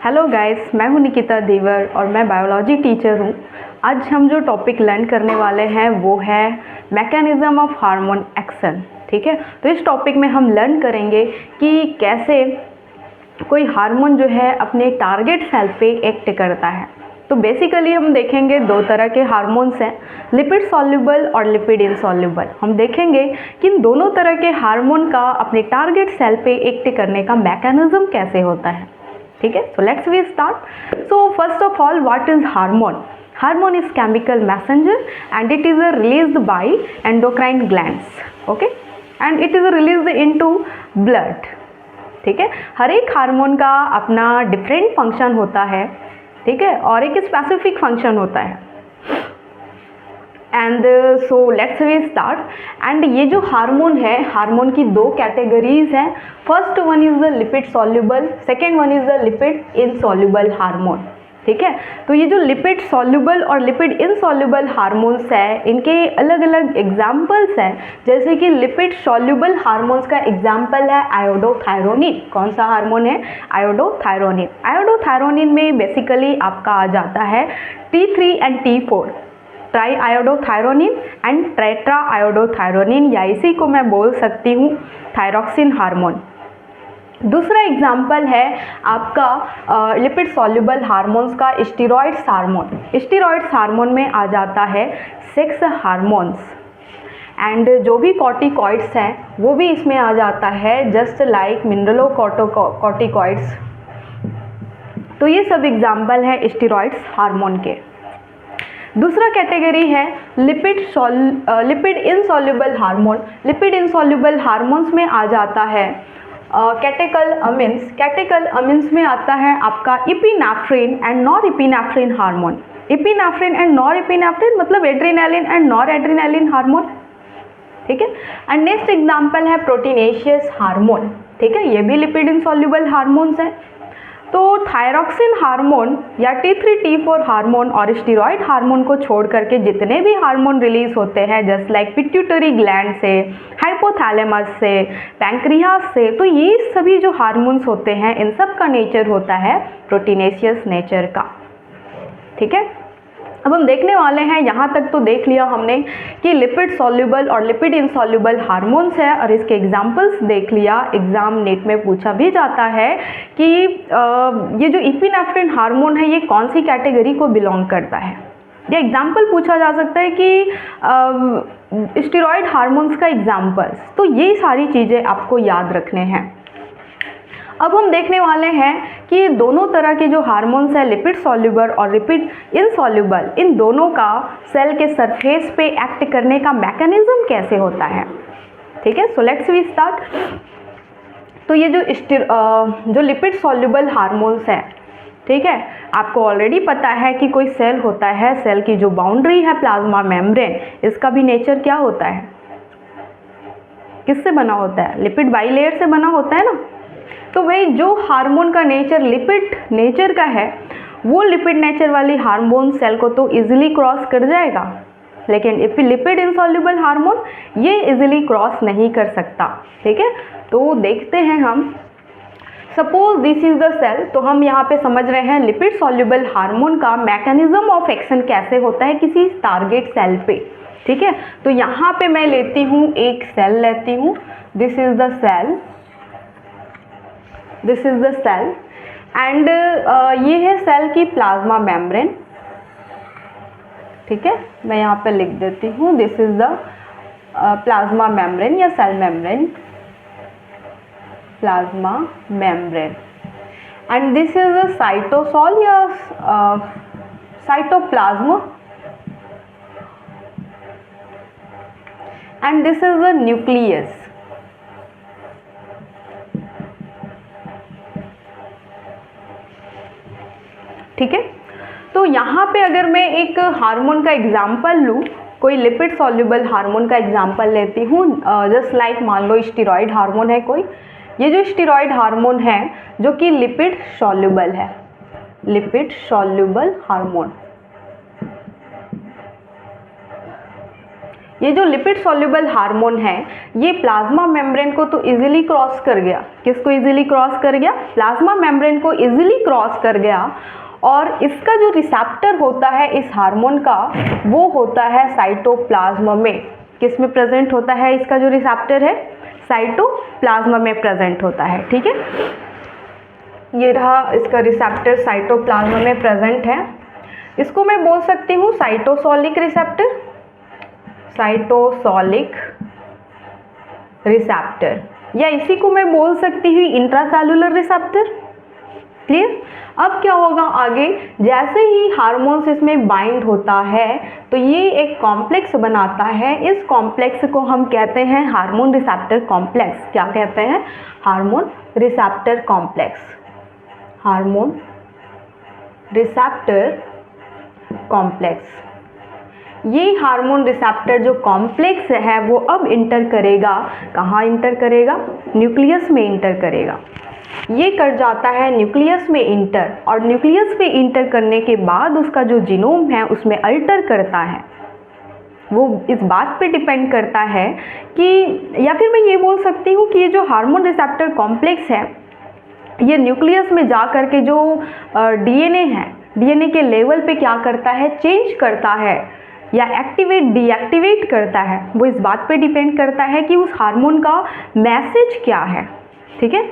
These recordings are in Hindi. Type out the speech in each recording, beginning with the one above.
हेलो गाइस, मैं हूं निकिता देवर और मैं बायोलॉजी टीचर हूं। आज हम जो टॉपिक लर्न करने वाले हैं वो है मैकेनिज्म ऑफ हार्मोन एक्शन। ठीक है, तो इस टॉपिक में हम लर्न करेंगे कि कैसे कोई हार्मोन जो है अपने टारगेट सेल पे एक्ट करता है। तो बेसिकली हम देखेंगे दो तरह के हार्मोन्स हैं, लिपिड सॉल्युबल और लिपिड इनसॉल्युबल। हम देखेंगे कि इन दोनों तरह के हार्मोन का अपने टारगेट सेल पे एक्ट करने का मैकेनिज्म कैसे होता है। ठीक है, so let's we start. So first of all, what is hormone? Hormone is chemical messenger and it is released by endocrine glands. Okay, and it is released into blood. ठीक है, हर एक हार्मोन का अपना डिफरेंट फंक्शन होता है। ठीक है, और एक स्पेसिफिक फंक्शन होता है। And so let's we start. And ये जो हार्मोन है, हार्मोन की दो कैटेगरीज हैं। First one is the lipid soluble, second one is the lipid insoluble hormone. ठीक है, तो ये जो लिपिड सॉल्युबल और लिपिड इनसॉल्युबल हार्मोन्स है, इनके अलग अलग एग्जाम्पल्स हैं। जैसे कि लिपिड सॉल्युबल हार्मोन्स का एग्जाम्पल है आयोडोथायरोनिन। कौन सा हार्मोन है? आयोडोथायरोनिन। आयोडोथायरोनिन में बेसिकली आपका आ जाता है T3 and T4, try iodothyronine and tetra iodothyronine, या इसी को मैं बोल सकती हूँ थायरॉक्सिन हार्मोन। दूसरा एग्जाम्पल है आपका लिपिड सॉल्युबल हार्मोन्स का स्टीरॉयड्स हार्मोन। स्टीरॉयड्स हार्मोन में आ जाता है सेक्स हार्मोन्स, एंड जो भी कॉर्टिकॉइड्स हैं वो भी इसमें आ जाता है, जस्ट लाइक मिनरलोकॉर्टिकॉइड्स। तो ये सब एग्जाम्पल है स्टीरॉयड्स हार्मोन के। दूसरा कैटेगरी है lipid insoluble hormone. Lipid insoluble hormones में आ जाता है कैटेकल अमीन्स। कैटेकल अमीन्स में आता है आपका epinephrine and norepinephrine hormone. Epinephrine and norepinephrine मतलब adrenaline and noradrenaline hormone. ठीक है, एंड नेक्स्ट एग्जाम्पल है प्रोटीनेशियस हार्मोन। ठीक है, ये भी लिपिड इनसॉल्युबल हार्मोन्स हैं। तो थायरॉक्सिन हार्मोन या T3 T4 हार्मोन और स्टीरॉयड हार्मोन को छोड़ करके जितने भी हार्मोन रिलीज होते हैं, जस्ट लाइक पिट्यूटरी ग्लैंड से, हाइपोथैलेमस से, पैंक्रियास से, तो ये सभी जो हार्मोन्स होते हैं इन सब का नेचर होता है प्रोटीनेशियस नेचर का। ठीक है, अब हम देखने वाले हैं, यहाँ तक तो देख लिया हमने कि लिपिड सॉल्युबल और लिपिड इनसॉल्युबल हार्मोन्स है और इसके एग्जाम्पल्स देख लिया। एग्जाम नेट में पूछा भी जाता है कि ये जो इपिनेफ्रिन हार्मोन है ये कौन सी कैटेगरी को बिलोंग करता है। ये एग्जाम्पल पूछा जा सकता है कि स्टीरॉयड हार्मोन्स का एग्जाम्पल्स। तो ये सारी चीज़ें आपको याद रखने हैं। अब हम देखने वाले हैं कि दोनों तरह के जो हार्मोन्स है, लिपिड सॉल्युबल और लिपिड इनसॉल्युबल, इन दोनों का सेल के सरफेस पे एक्ट करने का मैकेनिज्म कैसे होता है। ठीक है, सो लेट्स वी स्टार्ट। तो ये जो लिपिड सॉल्युबल हार्मोन्स है, ठीक है, आपको ऑलरेडी पता है कि कोई सेल होता है, सेल की जो बाउंड्री है प्लाज्मा मेम्ब्रेन, इसका भी नेचर क्या होता है? किससे बना होता है? लिपिड बाइलेयर से बना होता है ना। तो भाई जो हार्मोन का नेचर लिपिड नेचर का है, वो लिपिड नेचर वाली हार्मोन सेल को तो इजीली क्रॉस कर जाएगा, लेकिन लिपिड इनसॉल्युबल हार्मोन ये इजीली क्रॉस नहीं कर सकता। ठीक है, तो देखते हैं हम। Suppose this is the cell, तो हम यहाँ पे समझ रहे हैं लिपिड सॉल्युबल हार्मोन का मैकेनिज्म ऑफ एक्शन कैसे होता है किसी टारगेट सेल पे। ठीक है, तो यहाँ पे मैं लेती हूँ एक सेल लेती हूँ, this is the cell, this is the cell, and ये है सेल की प्लाज्मा मेम्ब्रेन। ठीक है, मैं यहाँ पे लिख देती हूँ this is the plasma membrane या cell membrane, plasma membrane, and this is the cytosol या cytoplasm, and this is the nucleus. ठीक है, तो यहाँ पे अगर मैं एक हार्मोन का एग्जाम्पल लूँ, कोई लिपिड सॉल्युबल हार्मोन का एग्जाम्पल लेती हूँ, जस्ट लाइक मान लो स्टीरॉयड हार्मोन है कोई। ये जो स्टीरॉयड हार्मोन है जो कि लिपिड सॉल्युबल है, लिपिड सॉल्युबल हार्मोन। ये जो लिपिड सॉल्युबल हार्मोन है ये प्लाज्मा मेम्ब्रेन को तो इजीली क्रॉस कर गया। किसको इजीली क्रॉस कर गया? प्लाज्मा मेम्ब्रेन को इजीली क्रॉस कर गया। और इसका जो रिसेप्टर होता है इस हार्मोन का वो होता है साइटोप्लाज्म में। किस में प्रेजेंट होता है? इसका जो रिसेप्टर है साइटोप्लाज्म में प्रेजेंट होता है। ठीक है, ये रहा इसका रिसेप्टर साइटोप्लाज्म में प्रेजेंट है। इसको मैं बोल सकती हूँ साइटोसोलिक रिसेप्टर, साइटोसोलिक रिसेप्टर, या इसी को मैं बोल सकती हूँ इंट्रासेलुलर रिसेप्टर। क्लियर? अब क्या होगा आगे, जैसे ही हार्मोन्स इसमें बाइंड होता है तो ये एक कॉम्प्लेक्स बनाता है। इस कॉम्प्लेक्स को हम कहते हैं हार्मोन रिसेप्टर कॉम्प्लेक्स। क्या कहते हैं? Hormone receptor complex, hormone receptor complex. ये हार्मोन रिसेप्टर जो कॉम्प्लेक्स है वो अब इंटर करेगा, कहाँ इंटर करेगा? न्यूक्लियस में इंटर करेगा। ये कर जाता है न्यूक्लियस में इंटर, और न्यूक्लियस में इंटर करने के बाद उसका जो जीनोम है उसमें अल्टर करता है। वो इस बात पे डिपेंड करता है कि, या फिर मैं ये बोल सकती हूँ कि ये जो हार्मोन रिसेप्टर कॉम्प्लेक्स है ये न्यूक्लियस में जा कर के जो डीएनए है, डीएनए के लेवल पे क्या करता है? चेंज करता है या एक्टिवेट डीएक्टिवेट करता है। वो इस बात पे डिपेंड करता है कि उस हार्मोन का मैसेज क्या है। ठीक है,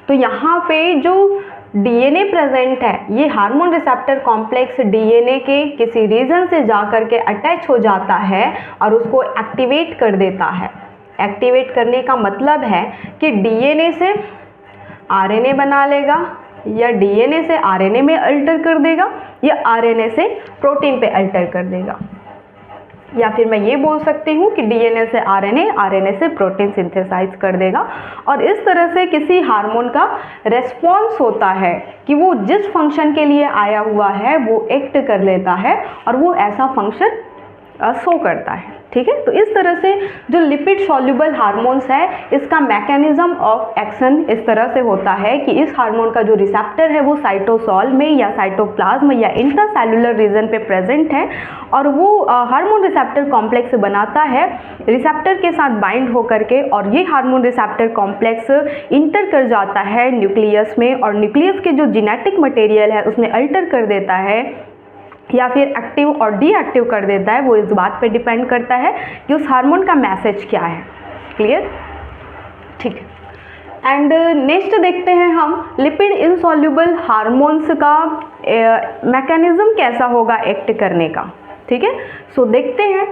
तो यहाँ पे जो डीएनए प्रेजेंट है ये हार्मोन रिसेप्टर कॉम्प्लेक्स डीएनए के किसी रीजन से जा कर के अटैच हो जाता है और उसको एक्टिवेट कर देता है। एक्टिवेट करने का मतलब है कि डीएनए से आरएनए बना लेगा, या डीएनए से आरएनए में अल्टर कर देगा, या आरएनए से प्रोटीन पे अल्टर कर देगा। या फिर मैं ये बोल सकती हूँ कि डीएनए से आरएनए, आरएनए से प्रोटीन सिंथेसाइज कर देगा। और इस तरह से किसी हार्मोन का रेस्पॉन्स होता है कि वो जिस फंक्शन के लिए आया हुआ है वो एक्ट कर लेता है और वो ऐसा फंक्शन शो करता है। ठीक है, तो इस तरह से जो लिपिड सॉल्युबल हार्मोन्स है इसका मैकेनिज्म ऑफ एक्शन इस तरह से होता है कि इस हार्मोन का जो रिसेप्टर है वो साइटोसॉल में या साइटोप्लाज्म या इंट्रासेलुलर रीजन पे प्रेजेंट है, और वो हार्मोन रिसेप्टर कॉम्प्लेक्स बनाता है रिसेप्टर के साथ बाइंड होकर के, और ये हार्मोन रिसेप्टर कॉम्प्लेक्स इंटर कर जाता है न्यूक्लियस में, और न्यूक्लियस के जो जेनेटिक मटेरियल है उसमें अल्टर कर देता है या फिर एक्टिव और डीएक्टिव कर देता है। वो इस बात पे डिपेंड करता है कि उस हार्मोन का मैसेज क्या है। क्लियर? ठीक है, एंड नेक्स्ट देखते हैं हम लिपिड इनसॉल्युबल हार्मोन्स का मैकेनिज्म कैसा होगा एक्ट करने का। ठीक है, सो देखते हैं।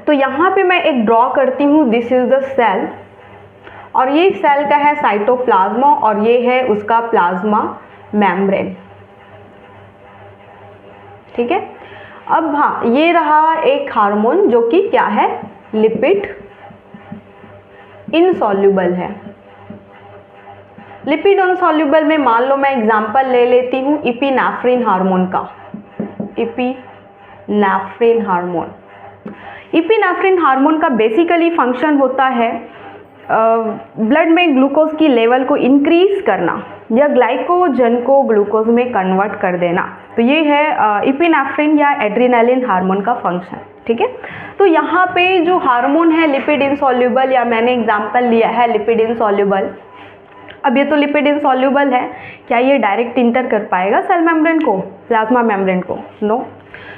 तो यहाँ पे मैं एक ड्रॉ करती हूँ, दिस इज द सेल, और ये सेल का है साइटोप्लाज्मा और ये है उसका प्लाज्मा मेम्ब्रेन। ठीक है, अब हाँ, ये रहा एक हार्मोन जो कि क्या है? लिपिड इनसॉल्युबल है। लिपिड इनसॉल्युबल में मान लो मैं एग्जांपल ले लेती हूँ इपिनेफ्रिन हार्मोन का। इपिनेफ्रिन हार्मोन, इपिनेफ्रिन हार्मोन का बेसिकली फंक्शन होता है ब्लड में ग्लूकोज की लेवल को इंक्रीज करना या ग्लाइकोजन को ग्लूकोज में कन्वर्ट कर देना। तो ये है इपिनेफ्रिन या एड्रेनालिन हार्मोन का फंक्शन। ठीक है, तो यहाँ पे जो हार्मोन है लिपिड इनसॉल्युबल, या मैंने एग्जांपल लिया है लिपिड इनसॉल्युबल। अब ये तो लिपिड इनसॉल्युबल है, क्या ये डायरेक्ट इंटर कर पाएगा सेल मेम्ब्रेन को, प्लाज्मा मेम्ब्रेन को? नो।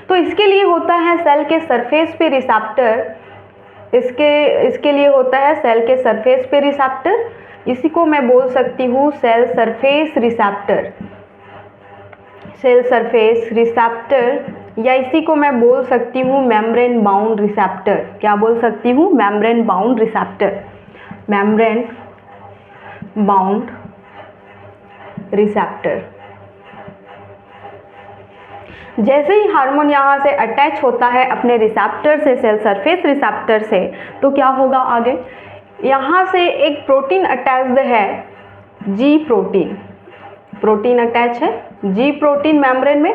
तो इसके लिए होता है सेल के सरफेस पे रिसेप्टर, इसके लिए होता है सेल के सरफेस पे रिसेप्टर। इसी को मैं बोल सकती हूँ cell surface receptor, cell surface receptor, या इसी को मैं बोल सकती हूँ मेम्ब्रेन बाउंड रिसेप्टर। क्या बोल सकती हूँ? Membrane bound receptor, membrane bound receptor. जैसे ही हार्मोन यहाँ से अटैच होता है अपने रिसेप्टर से, सेल सरफेस रिसेप्टर से, तो क्या होगा आगे? यहाँ से एक प्रोटीन अटैच्ड है, जी प्रोटीन, प्रोटीन अटैच है जी प्रोटीन मेम्ब्रेन में।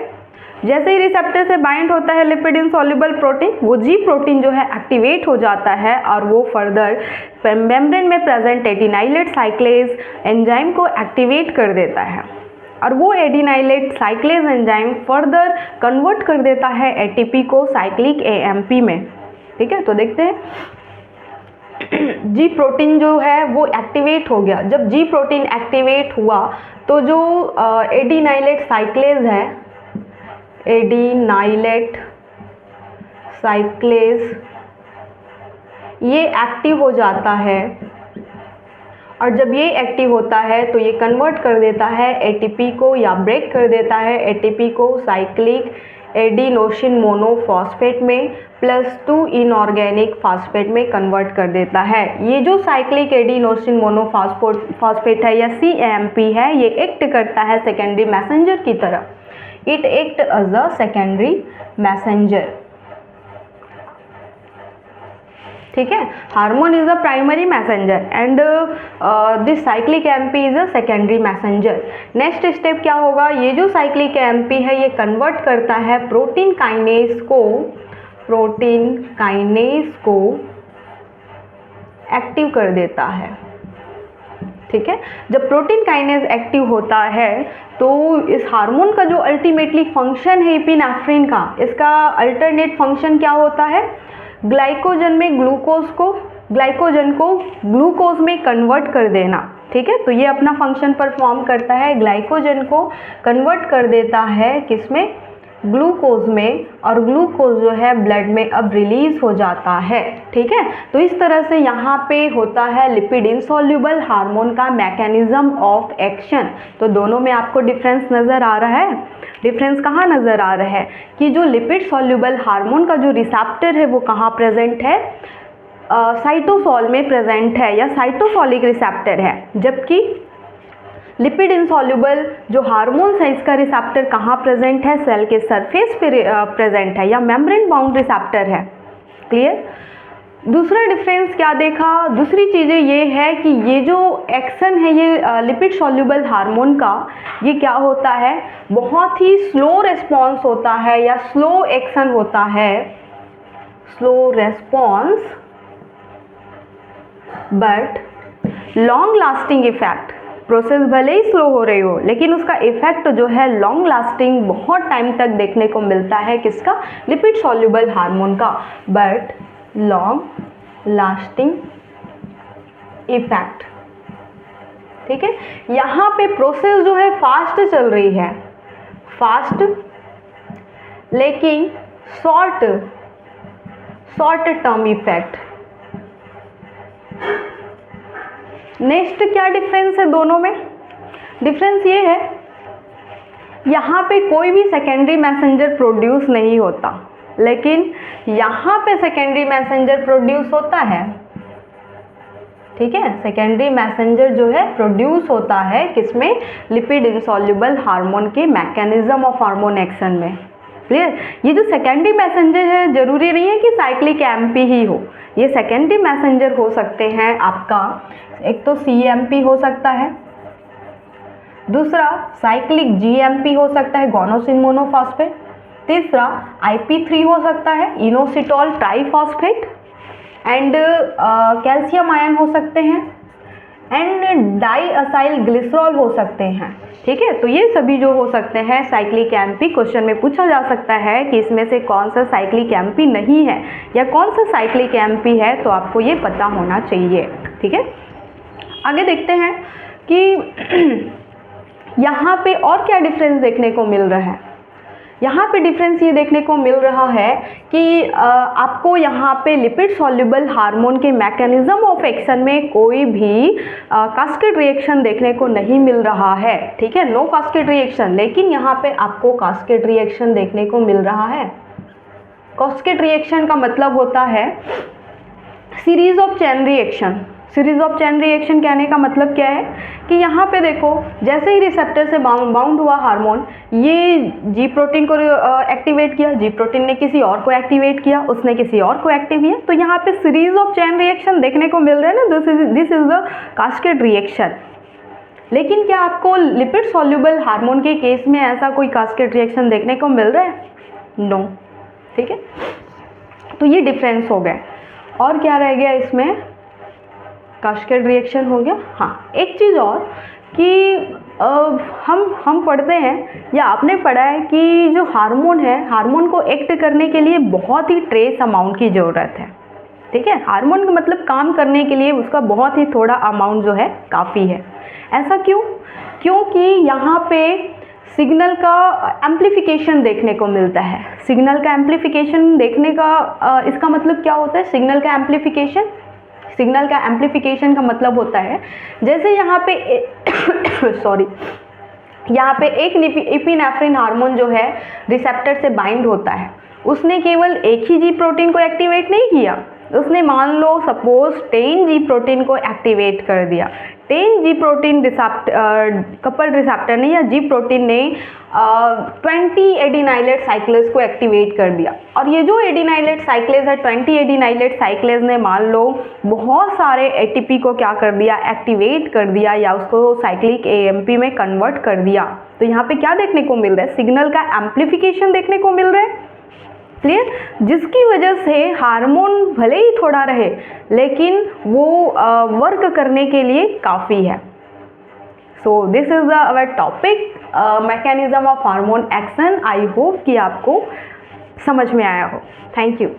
जैसे ही रिसेप्टर से बाइंड होता है लिपिड इनसॉल्युबल प्रोटीन, वो जी प्रोटीन जो है एक्टिवेट हो जाता है और वो फर्दर मेम्ब्रेन में प्रेजेंट एडिनाइलेट साइक्लेज एंजाइम को एक्टिवेट कर देता है, और वो एडिनाइलेट साइक्लेज एंजाइम फर्दर कन्वर्ट कर देता है एटीपी को साइक्लिक एएमपी में। ठीक है, तो देखते हैं जी प्रोटीन जो है वो एक्टिवेट हो गया। जब जी प्रोटीन एक्टिवेट हुआ तो जो एडिनाइलेट साइक्लेज है, एडिनाइलेट साइक्लेज, ये एक्टिव हो जाता है। और जब ये एक्टिव होता है तो ये कन्वर्ट कर देता है एटीपी को, या ब्रेक कर देता है एटीपी को साइक्लिक एडिनोसिन मोनोफॉस्फेट में +2 इनऑर्गेनिक फास्फेट में कन्वर्ट कर देता है। ये जो साइक्लिक एडिनोसिन मोनोफॉस्फेट है या CAMP है, ये एक्ट करता है सेकेंडरी मैसेंजर की तरह। It act as a secondary messenger. ठीक है, hormone is a primary messenger and this cyclic AMP is a secondary messenger. Next step क्या होगा, ये जो साइक्लिक AMP है ये कन्वर्ट करता है प्रोटीन काइनेज को एक्टिव कर देता है। ठीक है, जब प्रोटीन काइनेज एक्टिव होता है तो इस हार्मोन का जो अल्टीमेटली फंक्शन है एपिनेफ्रिन का, इसका अल्टरनेट फंक्शन क्या होता है, ग्लाइकोजन को ग्लूकोज में कन्वर्ट कर देना। ठीक है, तो ये अपना फंक्शन परफॉर्म करता है, ग्लाइकोजन को कन्वर्ट कर देता है किसमें, ग्लूकोज में, और ग्लूकोज जो है ब्लड में अब रिलीज हो जाता है। ठीक है, तो इस तरह से यहाँ पे होता है लिपिड इनसॉल्युबल हार्मोन का मैकेनिज्म ऑफ एक्शन। तो दोनों में आपको डिफरेंस नज़र आ रहा है। डिफरेंस कहाँ नज़र आ रहा है कि जो लिपिड सॉल्युबल हार्मोन का जो रिसेप्टर है वो कहाँ प्रेजेंट है, साइटोसॉल में प्रेजेंट है या साइटोसॉलिक रिसेप्टर है, जबकि लिपिड इनसॉल्युबल जो हार्मोन्स है इसका रिसेप्टर कहाँ प्रेजेंट है, सेल के सरफेस पे प्रेजेंट है या मेम्ब्रेन बाउंड रिसेप्टर है। क्लियर। दूसरा डिफरेंस क्या देखा, दूसरी चीज़ें ये है कि ये जो एक्शन है ये लिपिड सॉल्युबल हार्मोन का, ये क्या होता है, बहुत ही स्लो रिस्पॉन्स होता है या स्लो एक्शन होता है, slow response but long lasting effect. Process भले ही स्लो हो रही हो लेकिन उसका इफेक्ट जो है लॉन्ग लास्टिंग, बहुत टाइम तक देखने को मिलता है किसका, लिपिड सॉल्युबल हार्मोन का, बट लॉन्ग लास्टिंग इफेक्ट। ठीक है, यहाँ पे प्रोसेस जो है फास्ट चल रही है, फास्ट लेकिन शॉर्ट टर्म इफेक्ट। नेक्स्ट क्या डिफरेंस है दोनों में, डिफरेंस ये है यहाँ पे कोई भी सेकेंडरी मैसेंजर प्रोड्यूस नहीं होता, लेकिन यहाँ पे सेकेंडरी मैसेंजर प्रोड्यूस होता है। ठीक है, सेकेंडरी मैसेंजर जो है प्रोड्यूस होता है किसमें, लिपिड इनसॉल्युबल हार्मोन के मैकेनिज्म ऑफ हार्मोन एक्शन में। क्लियर। ये जो सेकेंडरी मैसेंजर है जरूरी नहीं है कि साइक्लिक AMP ही हो, ये सेकेंडरी मैसेंजर हो सकते हैं आपका, एक तो CAMP हो सकता है, दूसरा साइक्लिक GMP हो सकता है गॉनोसिन मोनोफॉस्फेट, तीसरा IP3 हो सकता है inositol triphosphate, and calcium ion हो सकते हैं, एंड डाईअसाइल ग्लिसरॉल हो सकते हैं। ठीक है, तो ये सभी जो हो सकते हैं साइक्लिक AMP, क्वेश्चन में पूछा जा सकता है कि इसमें से कौन सा साइक्लिक AMP नहीं है या कौन सा साइक्लिक AMP है, तो आपको ये पता होना चाहिए। ठीक है, आगे देखते हैं कि यहाँ पे और क्या डिफरेंस देखने को मिल रहा है। यहाँ पे डिफरेंस ये देखने को मिल रहा है कि आपको यहाँ पे लिपिड सॉल्युबल हार्मोन के मैकेनिज्म ऑफ एक्शन में कोई भी कास्केड रिएक्शन देखने को नहीं मिल रहा है। ठीक है, नो कास्केड रिएक्शन, लेकिन यहाँ पे आपको कास्केड रिएक्शन देखने को मिल रहा है। कास्केड रिएक्शन का मतलब होता है series of chain reaction. Series of chain reaction कहने का मतलब क्या है कि यहाँ पे देखो, जैसे ही रिसेप्टर से बाउंड हुआ हार्मोन, ये जी प्रोटीन को एक्टिवेट किया, जी प्रोटीन ने किसी और को एक्टिवेट किया, उसने किसी और को एक्टिव किया, तो यहाँ पे सीरीज ऑफ चेन रिएक्शन देखने को मिल रहा है ना, this is the cascade reaction. लेकिन क्या आपको लिपिड सॉल्युबल हार्मोन के केस में ऐसा कोई कास्केड रिएक्शन देखने को मिल रहा है? नो। ठीक है, तो ये डिफरेंस हो गया। और क्या रह गया इसमें, कास्केड रिएक्शन हो गया। हाँ, एक चीज़ और कि हम पढ़ते हैं या आपने पढ़ा है कि जो हार्मोन है, हार्मोन को एक्ट करने के लिए बहुत ही ट्रेस अमाउंट की ज़रूरत है। ठीक है, हार्मोन का मतलब काम करने के लिए उसका बहुत ही थोड़ा अमाउंट जो है काफ़ी है। ऐसा क्यों? क्योंकि यहाँ पे सिग्नल का एम्प्लीफिकेशन देखने को मिलता है। सिग्नल का एम्प्लीफिकेशन देखने का इसका मतलब क्या होता है? सिग्नल का एम्प्लीफिकेशन का मतलब होता है जैसे यहाँ पे सॉरी यहाँ पे एक एपिनेफ्रिन हार्मोन जो है रिसेप्टर से बाइंड होता है, उसने केवल एक ही जी प्रोटीन को एक्टिवेट नहीं किया, उसने मान लो सपोज 10 जी प्रोटीन को एक्टिवेट कर दिया। 10 जी प्रोटीन कपल रिसेप्टर ने या जी प्रोटीन ने 20 एडिनाइलेट साइक्लेज को एक्टिवेट कर दिया। और ये जो एडिनाइलेट साइक्लेज है, 20 एडिनाइलेट साइक्लेज ने मान लो बहुत सारे एटीपी को क्या कर दिया? एक्टिवेट कर दिया या उसको साइक्लिक एएमपी में कन्वर्ट कर दिया। तो यहाँ पे क्या देखने को मिल रहा है? सिग्नल का एम्प्लीफिकेशन देखने को मिल रहा है। क्लियर? जिसकी वजह से हार्मोन भले ही थोड़ा रहे लेकिन वो वर्क करने के लिए काफ़ी है। So this is our topic mechanism of hormone action. I hope कि आपको समझ में आया हो। Thank you.